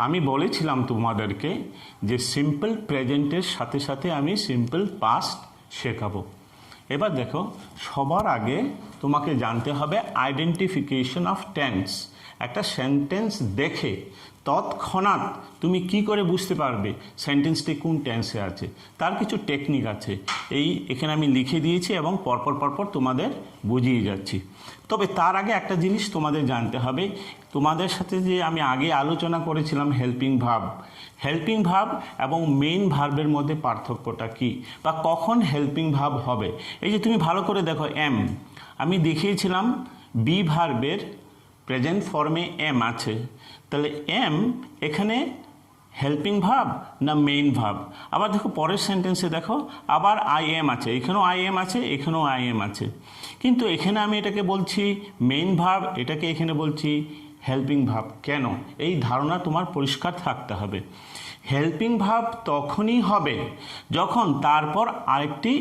আমি বলেছিলাম তোমাদেরকে যে সিম্পল প্রেজেন্টের সাথে সাথে আমি সিম্পল পাস্ট শেখাবো। এবার দেখো, সবার আগে তোমাকে জানতে হবে আইডেন্টিফিকেশন অফ টেন্স। একটা সেন্টেন্স দেখে তৎক্ষণাৎ তুমি কি করে বুঝতে পারবে সেন্টেন্সটি কোন টেন্সে আছে, তার কিছু টেকনিক আছে। এখানে আমি লিখে দিয়েছি এবং পরপর তোমাদের বুঝিয়ে যাচ্ছি। তবে তার আগে একটা জিনিস তোমাদের জানতে হবে, তোমাদের সাথে যে আমি আগে আলোচনা করেছিলাম হেল্পিং ভার্ব এবং মেইন ভার্বের মধ্যে পার্থক্যটা কি, বা কখন হেল্পিং ভার্ব হবে। এই যে তুমি ভালো করে দেখো, আমি দেখিয়েছিলাম বি ভার্বের প্রেজেন্ট ফর্মে এম আছে, তাহলে এম এখানে হেল্পিং ভার্ব না মেইন ভার্ব। আবার দেখো পরের সেন্টেন্সে দেখো, আবার আই এম আছে, এখানেও আই এম আছে, এখানেও আই এম আছে, কিন্তু এখানে আমি এটাকে বলছি মেইন ভার্ব, এটাকে এখানে বলছি হেল্পিং ভার্ব। কেন? এই ধারণা তোমার পরিষ্কার থাকতে হবে। হেল্পিং ভার্ব তখনই হবে যখন তারপর আরেকটি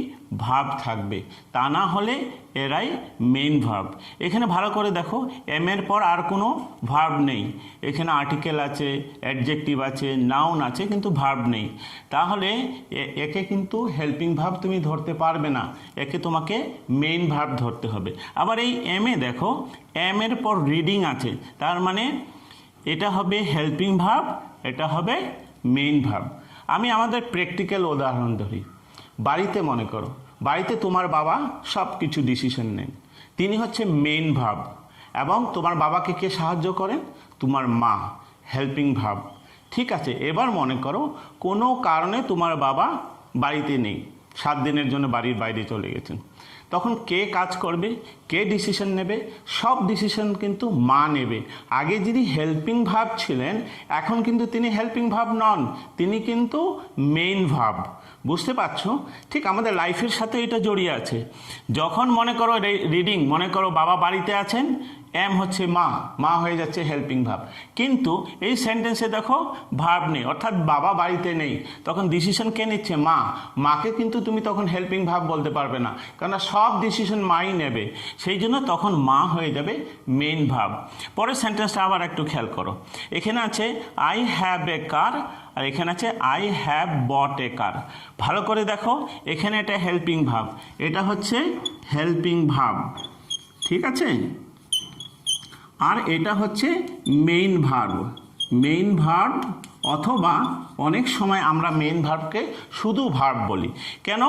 ভার্ব থাকবে, তা না হলে এরাই মেইন ভার্ব। এখানে ভালো করে দেখো, এম এর পর আর কোনো ভার্ব নেই, এখানে আর্টিকেল আছে, অ্যাডজেক্টিভ আছে, নাউন আছে, কিন্তু ভার্ব নেই। তাহলে একে কিন্তু হেল্পিং ভার্ব তুমি ধরতে পারবে না, একে তোমাকে মেইন ভার্ব ধরতে হবে। আবার এই এম এ দেখো, এম এর পর রিডিং আছে, তার মানে এটা হবে হেল্পিং ভার্ব, এটা হবে মেইন ভার্ব। আমি আমাদের প্র্যাকটিক্যাল উদাহরণ ধরি। বাড়িতে মনে করো, বাড়িতে তোমার বাবা সব কিছু ডিসিশন নেন, তিনি হচ্ছে মেইন ভার্ব, এবং তোমার বাবাকে কে সাহায্য করেন? তোমার মা, হেল্পিং ভার্ব। ঠিক আছে, এবার মনে করো কোনো কারণে তোমার বাবা বাড়িতে নেই, 7 দিনের জন্য বাড়ির বাইরে চলে গেছেন, তখন কে কাজ করবে, কে ডিসিশন নেবে? সব ডিসিশন কিন্তু মা নেবে। আগে যিনি হেল্পিং ভার্ব ছিলেন, এখন কিন্তু তিনি হেল্পিং ভার্ব নন, তিনি কিন্তু মেইন ভার্ব। বুঝতে পারছো? ঠিক আমাদের লাইফের সাথে এটা জড়িয়ে আছে। যখন মনে করো রিডিং, মনে করো বাবা বাড়িতে আছেন, এম হচ্ছে মা হয়ে যাচ্ছে হেল্পিং ভার্ব, কিন্তু এই সেন্টেন্সে দেখো ভার্ব নেই, অর্থাৎ বাবা বাড়িতে নেই, তখন ডিসিশন কে নিচ্ছে? মাকে কিন্তু তুমি তখন হেল্পিং ভার্ব বলতে পারবে না, কেননা সব ডিসিশন মাই নেবে, সেই জন্য তখন মা হয়ে যাবে মেইন ভার্ব। পরের সেন্টেন্সটা আবার একটু খেয়াল করো, এখানে আছে আই হ্যাভ এ কার, আর এখানে আছে আই হ্যাভ বট এ কার। ভালো করে দেখো, এখানে এটা হেল্পিং ভার্ব, এটা হচ্ছে হেল্পিং ভার্ব, ঠিক আছে, আর এটা হচ্ছে মেইন ভার্ব, অথবা অনেক সময় আমরা মেইন ভার্বকে শুধু ভার্ব বলি। কেন?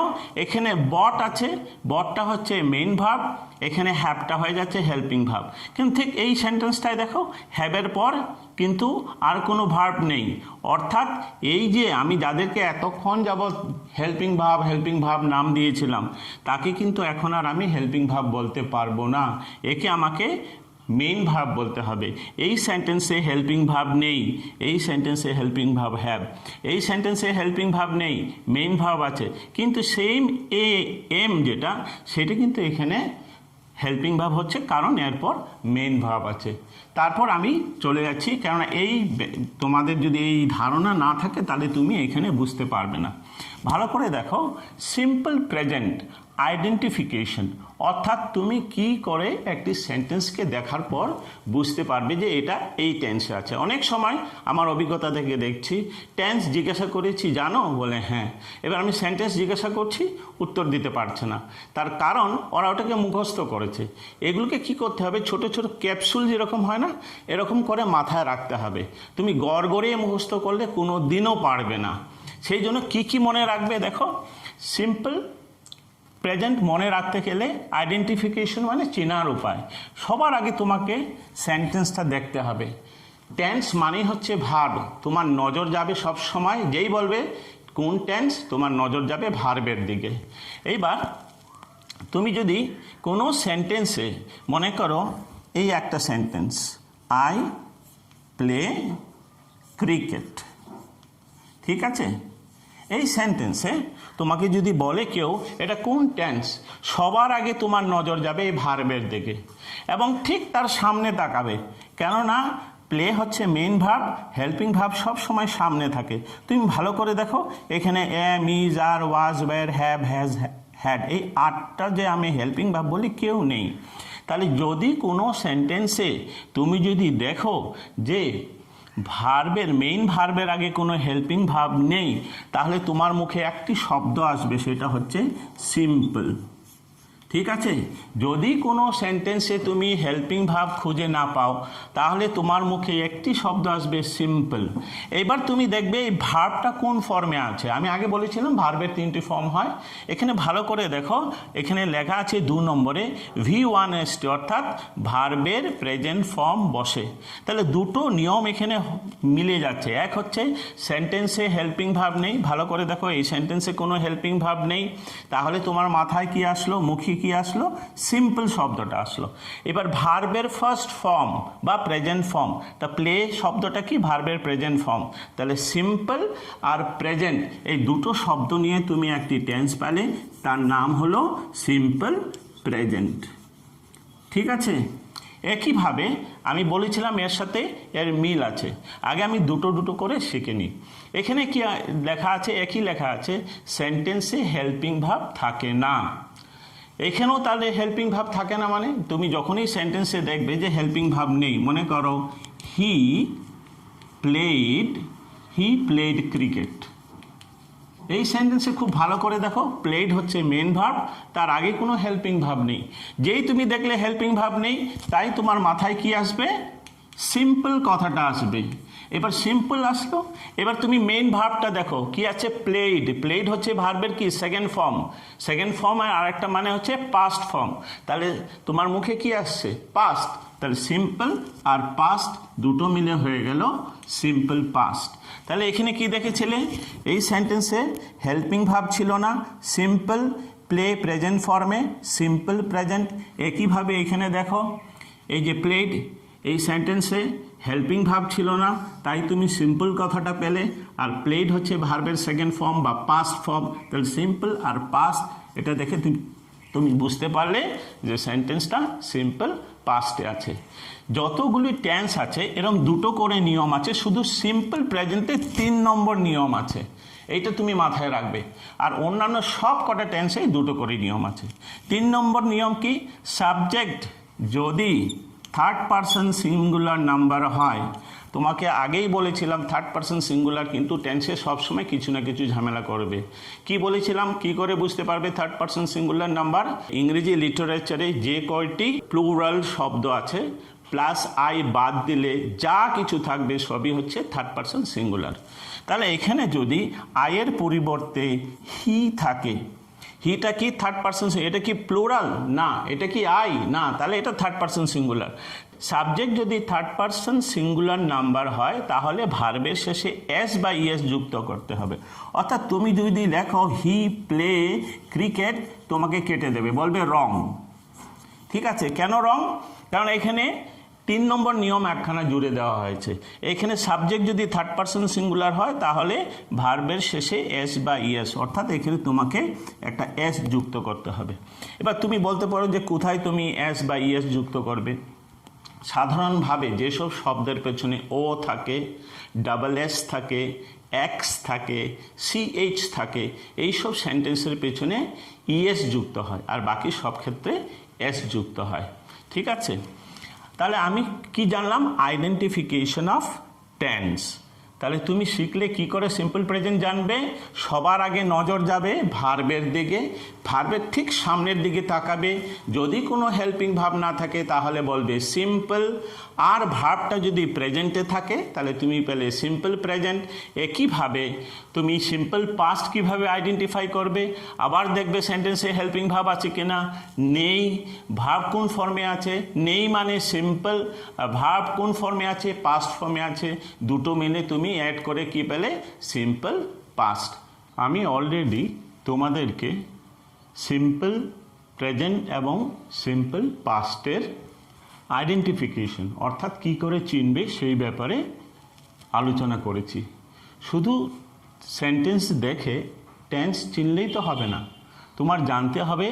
এখানে বট আছে, বটটা হচ্ছে মেইন ভার্ব, এখানে হ্যাভটা হয়ে যাচ্ছে হেল্পিং ভার্ব। কিন্তু ঠিক এই সেন্টেন্সটায় দেখো, হ্যাভের পর কিন্তু আর কোনো ভার্ব নেই, অর্থাৎ এই যে আমি যাদেরকে এতক্ষণ যাবৎ হেল্পিং ভার্ব নাম দিয়েছিলাম, তাকে কিন্তু এখন আর আমি হেল্পিং ভার্ব বলতে পারবো না, একে আমাকে মেইন ভার্ব বলতে হবে। এই সেন্টেন্সে হেল্পিং ভার্ব নেই, এই সেন্টেন্সে হেল্পিং ভার্ব হ্যাভ, এই সেন্টেন্সে হেল্পিং ভার্ব নেই, মেইন ভার্ব আছে, কিন্তু সেম এম যেটা, সেটা কিন্তু এখানে হেল্পিং ভার্ব হচ্ছে, কারণ এরপর মেইন ভার্ব আছে। তারপর আমি চলে যাচ্ছি, কেননা তোমাদের যদি এই ধারণা না থাকে তাহলে তুমি এখানে বুঝতে পারবে না। ভালো করে দেখো, সিম্পল প্রেজেন্ট আইডেন্টিফিকেশন, অর্থাৎ তুমি কি করে একটি সেন্টেন্সকে দেখার পর বুঝতে পারবে যে এটা এই টেন্সে আছে। অনেক সময় আমার অভিজ্ঞতা থেকে দেখছি, টেন্স জিজ্ঞাসা করেছি জানো, বলে হ্যাঁ, এবার আমি সেন্টেন্স জিজ্ঞাসা করছি, উত্তর দিতে পারছে না, তার কারণ ওরা ওটাকে মুখস্থ করেছে। এগুলোকে কি করতে হবে? ছোট ছোট ক্যাপসুল যেরকম হয় না, এরকম করে মাথায় রাখতে হবে। তুমি গড়গড়িয়ে মুখস্থ করলে কোনো দিনও পারবে না। সেই জন্য কি মনে রাখবে? দেখো, সিম্পল প্রেজেন্ট মনে রাখতে গেলে আইডেন্টিফিকেশন মানে চেনার উপায়। সবার আগে তোমাকে সেন্টেন্সটা দেখতে হবে। টেন্স মানে হচ্ছে ভার্ব, তোমার নজর যাবে সব সময়, যেই বলবে কোন টেন্স, তোমার নজর যাবে ভার্বের দিকে। এইবার তুমি যদি কোনো সেন্টেন্সে মনে করো, এই একটা সেন্টেন্স, আই প্লে ক্রিকেট, ঠিক আছে, এই সেন্টেন্সে তোমাকে যদি বলে কেউ এটা কোন টেন্স, সবার আগে তোমার নজর যাবে এই ভার্বের দিকে এবং ঠিক তার সামনে তাকাবে, কেননা প্লে হচ্ছে মেইন ভার্ব, হেল্পিং ভার্ব সব সময় সামনে থাকে। তুমি ভালো করে দেখো, এখানে am, is, are, was, were, have, has, had, এই 8টা যে আমি হেল্পিং ভার্ব বলি কেউ নেই। তাহলে যদি কোনো সেন্টেন্সে তুমি যদি দেখো যে ভার্বের মেইন ভার্বের আগে কোনো হেল্পিং ভার্ব নেই, তাহলে তোমার মুখে একটি শব্দ আসবে, সেটা হচ্ছে সিম্পল। ঠিক আছে, যদি কোনো সেন্টেন্সে তুমি হেল্পিং ভার্ব খুঁজে না পাও, তাহলে তোমার মুখে একটি শব্দ আসবে সিম্পল। এবার তুমি দেখবে এই ভার্বটা কোন ফর্মে আছে। আমি আগে বলেছিলাম ভার্বের 3টি ফর্ম হয়। এখানে ভালো করে দেখো, এখানে লেখা আছে 2 নম্বরে V1ST, অর্থাৎ ভার্বের প্রেজেন্ট ফর্ম বসে। তাহলে দুটো নিয়ম এখানে মিলে যাচ্ছে। এক হচ্ছে সেন্টেন্সে হেল্পিং ভার্ব নেই, ভালো করে দেখো এই সেন্টেন্সে কোনো হেল্পিং ভার্ব নেই, তাহলে তোমার মাথায় কি আসলো, মুখে কি আসলো, সিম্পল শব্দটা আসলো। এবার ভার্বের ফার্স্ট ফর্ম বা প্রেজেন্ট ফর্ম, তা প্লে শব্দটা কি ভার্বের প্রেজেন্ট ফর্ম, তাহলে সিম্পল আর প্রেজেন্ট এই দুটো শব্দ নিয়ে তুমি একটি টেন্স পেলে, তার নাম হলো সিম্পল প্রেজেন্ট। ঠিক আছে, একইভাবে আমি বলেছিলাম এর সাথে এর মিল আছে। আগে আমি দুটো দুটো করে শিখে নিই। এখানে কি লেখা আছে, একই লেখা আছে সেন্টেন্সে হেল্পিং ভার্ব থাকে না। এখানেও তাহলে হেল্পিং ভার্ব থাকে না, মানে তুমি যখনই সেন্টেন্সে দেখবে যে হেল্পিং ভার্ব নেই, মনে করো হি প্লেড ক্রিকেট, এই সেন্টেন্সে খুব ভালো করে দেখো প্লেড হচ্ছে মেন ভার্ব, তার আগে কোনো হেল্পিং ভার্ব নেই। যেই তুমি দেখলে হেল্পিং ভার্ব নেই, তাই তোমার মাথায় কি আসবে, সিম্পল কথাটা আসবে। এবার সিম্পল আসলো, এবার তুমি মেইন ভার্বটা দেখো কি আছে, প্লেড হচ্ছে ভার্বের কি সেকেন্ড ফর্ম, আর আরেকটা মানে হচ্ছে পাস্ট ফর্ম। তাহলে তোমার মুখে কি আসছে, পাস্ট। তাহলে সিম্পল আর পাস্ট দুটো মিলে হয়ে গেল সিম্পল পাস্ট। তাহলে এখানে কি দেখেছিলে, এই সেন্টেন্সে হেল্পিং ভার্ব ছিল না, সিম্পল প্লে প্রেজেন্ট ফর্মে সিম্পল প্রেজেন্ট। একইভাবে এখানে দেখো এই যে প্লেড, এই সেন্টেন্সে হেল্পিং ভার্ব ছিল না, তাই তুমি সিম্পল কথাটা পেলে। আর প্লেড হচ্ছে ভার্বের সেকেন্ড ফর্ম বা পাস্ট ফর্ম, তাহলে সিম্পল আর পাস্ট এটা দেখে তুমি বুঝতে পারলে যে সেন্টেন্সটা সিম্পল পাস্টে আছে। যতগুলি টেন্স আছে এরকম দুটো করে নিয়ম আছে, শুধু সিম্পল প্রেজেন্টে 3 নম্বর নিয়ম আছে, এইটা তুমি মাথায় রাখবে। আর অন্যান্য সব কটা টেন্সেই দুটো করে নিয়ম আছে। 3 নম্বর নিয়ম কি, সাবজেক্ট যদি থার্ড পারসন সিঙ্গুলার নাম্বার হয়, তোমাকে আগেই বলেছিলাম থার্ড পারসন সিঙ্গুলার কিন্তু টেন্সে সবসময় কিছু না কিছু ঝামেলা করবে। কি বলেছিলাম, কি করে বুঝতে পারবে থার্ড পারসন সিঙ্গুলার নাম্বার, ইংরেজি লিটারেচারে যে কয়টি প্লুরাল শব্দ আছে প্লাস আই বাদ দিলে যা কিছু থাকবে সবই হচ্ছে থার্ড পারসন সিঙ্গুলার। তাহলে এখানে যদি আয়ের পরিবর্তে হি থাকে, হিটা কি থার্ড পারসন, এটা কি প্লুরাল না, এটা কি আই না, তাহলে এটা থার্ড পারসন সিঙ্গুলার। সাবজেক্ট যদি থার্ড পারসন সিঙ্গুলার নাম্বার হয়, তাহলে ভার্বের শেষে এস বা ইএস যুক্ত করতে হবে। অর্থাৎ তুমি যদি লেখো হি প্লে ক্রিকেট, তোমাকে কেটে দেবে, বলবে রং। ঠিক আছে, কেন রং, কারণ এখানে 3 নম্বর নিয়ম একখানা জুড়ে দেওয়া হয়েছে। এখানে সাবজেক্ট যদি থার্ড পারসন সিঙ্গুলার হয়, তাহলে ভার্বের শেষে এস বা ইএস, অর্থাৎ এখানে তোমাকে একটা এস যুক্ত করতে হবে। এবার তুমি বলতে পারো যে কোথায় তুমি এস বা ইএস যুক্ত করবে। সাধারণভাবে যেসব শব্দের পেছনে ও থাকে, ডাবল এস থাকে, এক্স থাকে, সিএইচ থাকে, এইসব সেন্টেন্সের পেছনে ইএস যুক্ত হয়, আর বাকি সব ক্ষেত্রে এস যুক্ত হয়। ঠিক আছে, তাহলে আমি কি জানলাম, আইডেন্টিফিকেশন অফ টেন্স। তাহলে তুমি শিখলে কি করে সিম্পল প্রেজেন্ট জানবে, সবার আগে নজর যাবে ভার্বের দিকে, ভার্বের ঠিক সামনের দিকে তাকাবে। যদি কোনো হেল্পিং ভার্ব না থাকে তাহলে বলবে সিম্পল, আর ভার্বটা যদি প্রেজেন্টে থাকে তাহলে তুমি পেলে সিম্পল প্রেজেন্ট। একইভাবে তুমি সিম্পল পাস্ট কিভাবে আইডেন্টিফাই করবে, আবার দেখবে সেন্টেন্সে হেল্পিং ভার্ব আছে কিনা, নেই, ভার্ব কোন ফর্মে আছে, নেই মানে সিম্পল, ভার্ব কোন ফর্মে আছে, পাস্ট ফর্মে আছে, দুটো মিলে তুমি অ্যাড করে কি পেলে, সিম্পল পাস্ট। আমি অলরেডি তোমাদেরকে সিম্পল প্রেজেন্ট এবং সিম্পল পাস্টের আইডেন্টিফিকেশন অর্থাৎ কি করে চিনবে সেই ব্যাপারে আলোচনা করেছি। শুধু সেন্টেন্স দেখে টেন্স চিনলেই তো হবে না, তোমার জানতে হবে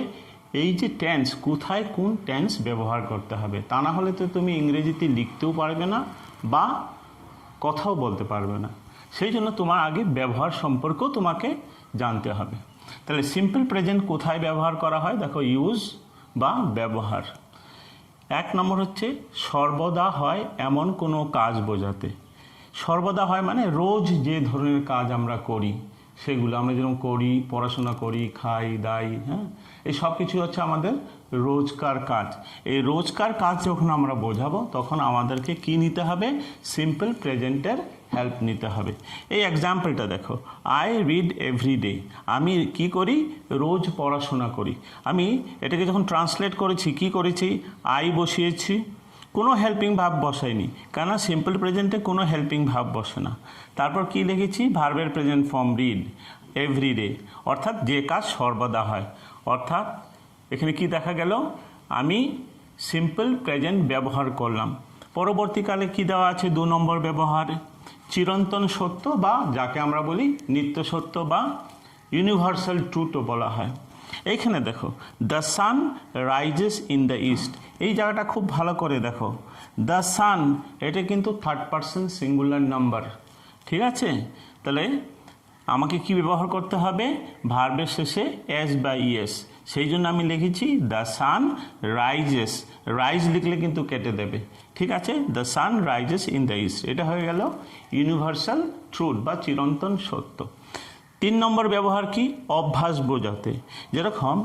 এই যে টেন্স, কোথায় কোন টেন্স ব্যবহার করতে হবে, তা না হলে তো তুমি ইংরেজিতে লিখতেও পারবে না বা কথাও বলতে পারবে না। সেই জন্য তোমার আগে ব্যবহার সম্পর্কেও তোমাকে জানতে হবে। তাহলে সিম্পল প্রেজেন্ট কোথায় ব্যবহার করা হয়, দেখো ইউজ বা ব্যবহার। 1 নম্বর হচ্ছে সর্বদা হয় এমন কোনো কাজ বোঝাতে। সর্বদা হয় মানে রোজ যে ধরনের কাজ আমরা করি সেগুলো, আমরা যেরকম করি, পড়াশোনা করি, খাই দাই, হ্যাঁ, এই সব কিছু হচ্ছে আমাদের রোজকার কাজ। এই রোজকার কাজ যখন আমরা বোঝাবো তখন আমাদেরকে কি নিতে হবে? সিম্পল প্রেজেন্টের হেল্প নিতে হবে। এই এক্সাম্পলটা দেখো, আই রিড এভরি ডে, আমি কি করি? রোজ পড়াশোনা করি। আমি এটাকে যখন ট্রান্সলেট করেছি, কি করেছি? আই বসিয়েছি, কোনো হেল্পিং ভাব বসাইনি, কেন সিম্পল প্রেজেন্টে কোনো হেল্পিং ভাব বসে না। তারপর কি লিখেছি? ভার্বের present form read every day, অর্থাৎ যে কাজ সর্বদা হয়। অর্থাৎ এখানে কি দেখা গেল? আমি সিম্পল প্রেজেন্ট ব্যবহার করলাম। পরবর্তীকালে কি দেওয়া আছে? 2 নম্বর ব্যবহার, চিরন্তন সত্য বা যাকে আমরা বলি নিত্য সত্য বা ইউনিভার্সাল ট্রুথও বলা হয়। এইখানে দেখো, the sun rises in the east, এই জায়গাটা খুব ভালো করে দেখো। দ্য সান এটা কিন্তু থার্ড পারসন সিঙ্গুলার নাম্বার, ঠিক আছে? তাহলে আমাকে কি ব্যবহার করতে হবে? ভার্বের শেষে এস বা ইএস, সেই জন্য আমি লিখেছি দ্য সান রাইজেস। রাইজ লিখলে কিন্তু কেটে দেবে, ঠিক আছে? The sun rises in the east, এটা হয়ে গেল ইউনিভার্সাল ট্রুথ বা চিরন্তন সত্য। 3 নম্বর ব্যবহার কি? অভ্যাস বোঝাতে। যেরকম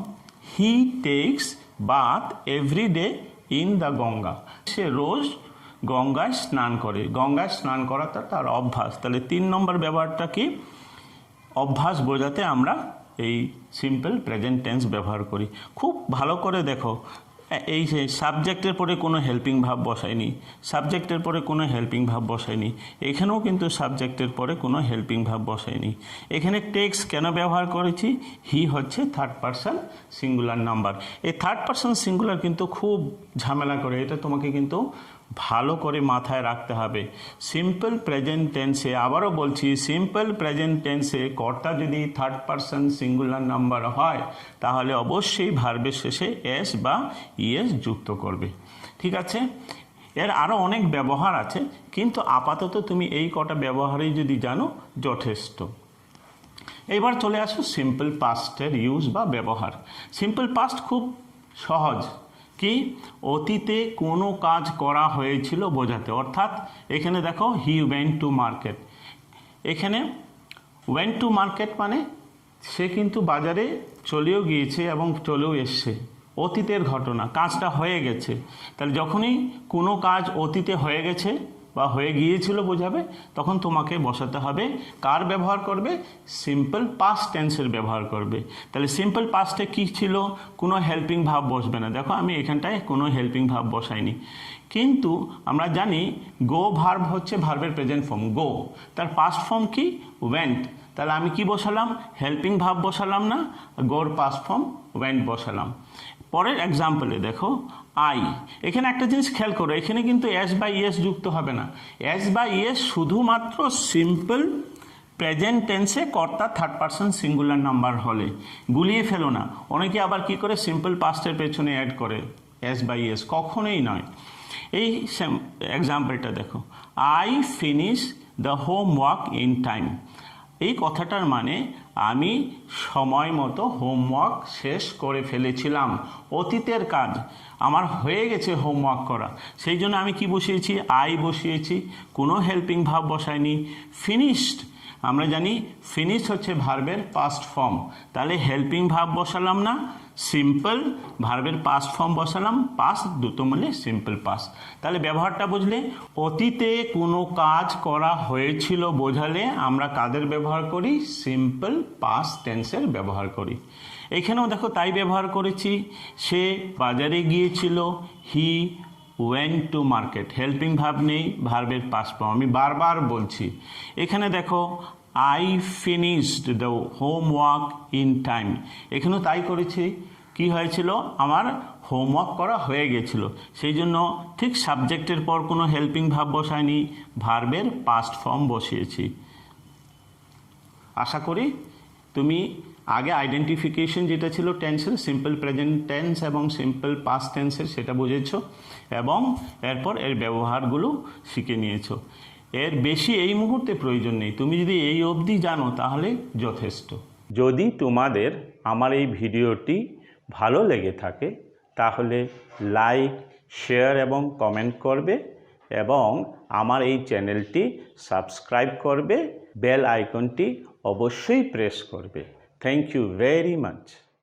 he takes bath every day in the Ganga, সে রোজ গঙ্গায় স্নান করে। গঙ্গায় স্নান করাটা তার অভ্যাস। তাহলে 3 নম্বর ব্যবহারটা কি? অভ্যাস বোঝাতে আমরা এই সিম্পল প্রেজেন্ট টেন্স ব্যবহার করি। খুব ভালো করে দেখো, এই যে সাবজেক্টের পরে কোনো হেল্পিং ভাব বসায়নি, সাবজেক্টের পরে কোনো হেল্পিং ভাব বসায়নি, এখানেও কিন্তু সাবজেক্টের পরে কোনো হেল্পিং ভাব বসায়নি। এখানে টেক্স কেন ব্যবহার করেছি? হি হচ্ছে থার্ড পারসন সিঙ্গুলার নাম্বার। এই থার্ড পারসন সিঙ্গুলার কিন্তু খুব ঝামেলা করে, এটা তোমাকে কিন্তু ভালো করে মাথায় রাখতে হবে। সিম্পল প্রেজেন্ট টেন্সে, আবারও বলছি, সিম্পল প্রেজেন্ট টেন্সে কর্তা যদি থার্ড পারসন সিঙ্গুলার নাম্বার হয় তাহলে অবশ্যই ভার্বের শেষে এস বা ইএস যুক্ত করবে, ঠিক আছে? এর আরও অনেক ব্যবহার আছে, কিন্তু আপাতত তুমি এই কটা ব্যবহারেই যদি জানো যথেষ্ট। এবার চলে আসো সিম্পল পাস্টের ইউজ বা ব্যবহার। সিম্পল পাস্ট খুব সহজ, কি? অতীতে কোনো কাজ করা হয়েছিল বোঝাতে। অর্থাৎ এখানে দেখো হি ওয়েন্ট টু মার্কেট, এখানে ওয়েন্ট টু মার্কেট মানে সে কিন্তু বাজারে চলেও গিয়েছে এবং চলেও এসছে, অতীতের ঘটনা, কাজটা হয়ে গেছে। তাহলে যখনই কোনো কাজ অতীতে হয়ে গেছে বা হয়ে গিয়েছিল বোঝাবে, তখন তোমাকে বসাতে হবে কার ব্যবহার করবে? সিম্পল পাস্ট টেন্সের ব্যবহার করবে। তাহলে সিম্পল পাস্টে কি ছিল? কোনো হেল্পিং ভাব বসবে না। দেখো আমি এখানটায় কোনো হেল্পিং ভাব বসাইনি, কিন্তু আমরা জানি গো ভার্ব হচ্ছে ভার্বের প্রেজেন্ট ফর্ম গো, তার পাস্ট ফর্ম কি? ওয়েন্ট। তাহলে আমি কি বসালাম? হেল্পিং ভাব বসালাম না, গোর পাস্ট ফর্ম ওয়েন্ট বসালাম। পরের এক্সাম্পলে দেখো আই, এখানে একটা জিনিস খেয়াল করো, এখানে কিন্তু এস বা ইএস যুক্ত হবে না। এস বা ইএস শুধুমাত্র সিম্পল প্রেজেন্ট টেন্সে কর্তা থার্ড পারসন সিঙ্গুলার নাম্বার হলে, গুলিয়ে ফেলো না। অনেকে আবার কি করে? সিম্পল পাস্টের পেছনে অ্যাড করে এস বা ইএস, কখনোই নয়। এই এক্সাম্পলটা দেখো, I finish the homework in time. এই কথাটার মানে আমি সময় মতো হোমওয়ার্ক শেষ করে ফেলেছিলাম। অতীতের কাজ আমার হয়ে গেছে হোমওয়ার্ক করা, সেই জন্য আমি কি বসিয়েছি? আই বসিয়েছি, কোনো হেল্পিং ভাব বসাইনি। ফিনিশড, আমরা জানি ফিনিশ হচ্ছে ভার্বের পাস্ট ফর্ম, তাহলে হেল্পিং ভাব বসালাম না, সিম্পল ভার্বের পাস্ট ফর্ম বসালাম, পাস্ট দুটো মিলে সিম্পল পাস্ট। তাহলে ব্যবহারটা বুঝলে, অতীতে কোনো কাজ করা হয়েছিল বোঝালে আমরা কাদের ব্যবহার করি? সিম্পল পাস্ট টেন্সের ব্যবহার করি। এখানেও দেখো তাই ব্যবহার করেছি, সে বাজারে গিয়েছিল, he went to market, helping ভাব নেই, ভার্বের পাস্ট ফর্ম, আমি বারবার বলছি। এখানে দেখো I finished the homework in time, এখানেও তাই করেছি। কি হয়েছিল? আমার হোমওয়ার্ক করা হয়ে গেছিল, সেই জন্য ঠিক সাবজেক্টের পর কোনো হেল্পিং ভাব বসায়নি, ভার্বের পাস্ট ফর্ম বসিয়েছি। আশা করি তুমি আগে আইডেন্টিফিকেশন যেটা ছিল টেন্সের, সিম্পল প্রেজেন্ট টেন্স এবং সিম্পল পাস্ট টেন্সের, সেটা বুঝেছো এবং এরপর এর ব্যবহারগুলো শিখে নিয়েছো। এর বেশি এই মুহূর্তে প্রয়োজন নেই, তুমি যদি এই অবধি জানো তাহলে যথেষ্ট। যদি তোমাদের আমার এই ভিডিওটি ভালো লেগে থাকে তাহলে লাইক, শেয়ার এবং কমেন্ট করবে। এবং আমার এই চ্যানেলটি সাবস্ক্রাইব করবে, বেল আইকনটি অবশ্যই প্রেস করবে। Thank you very much.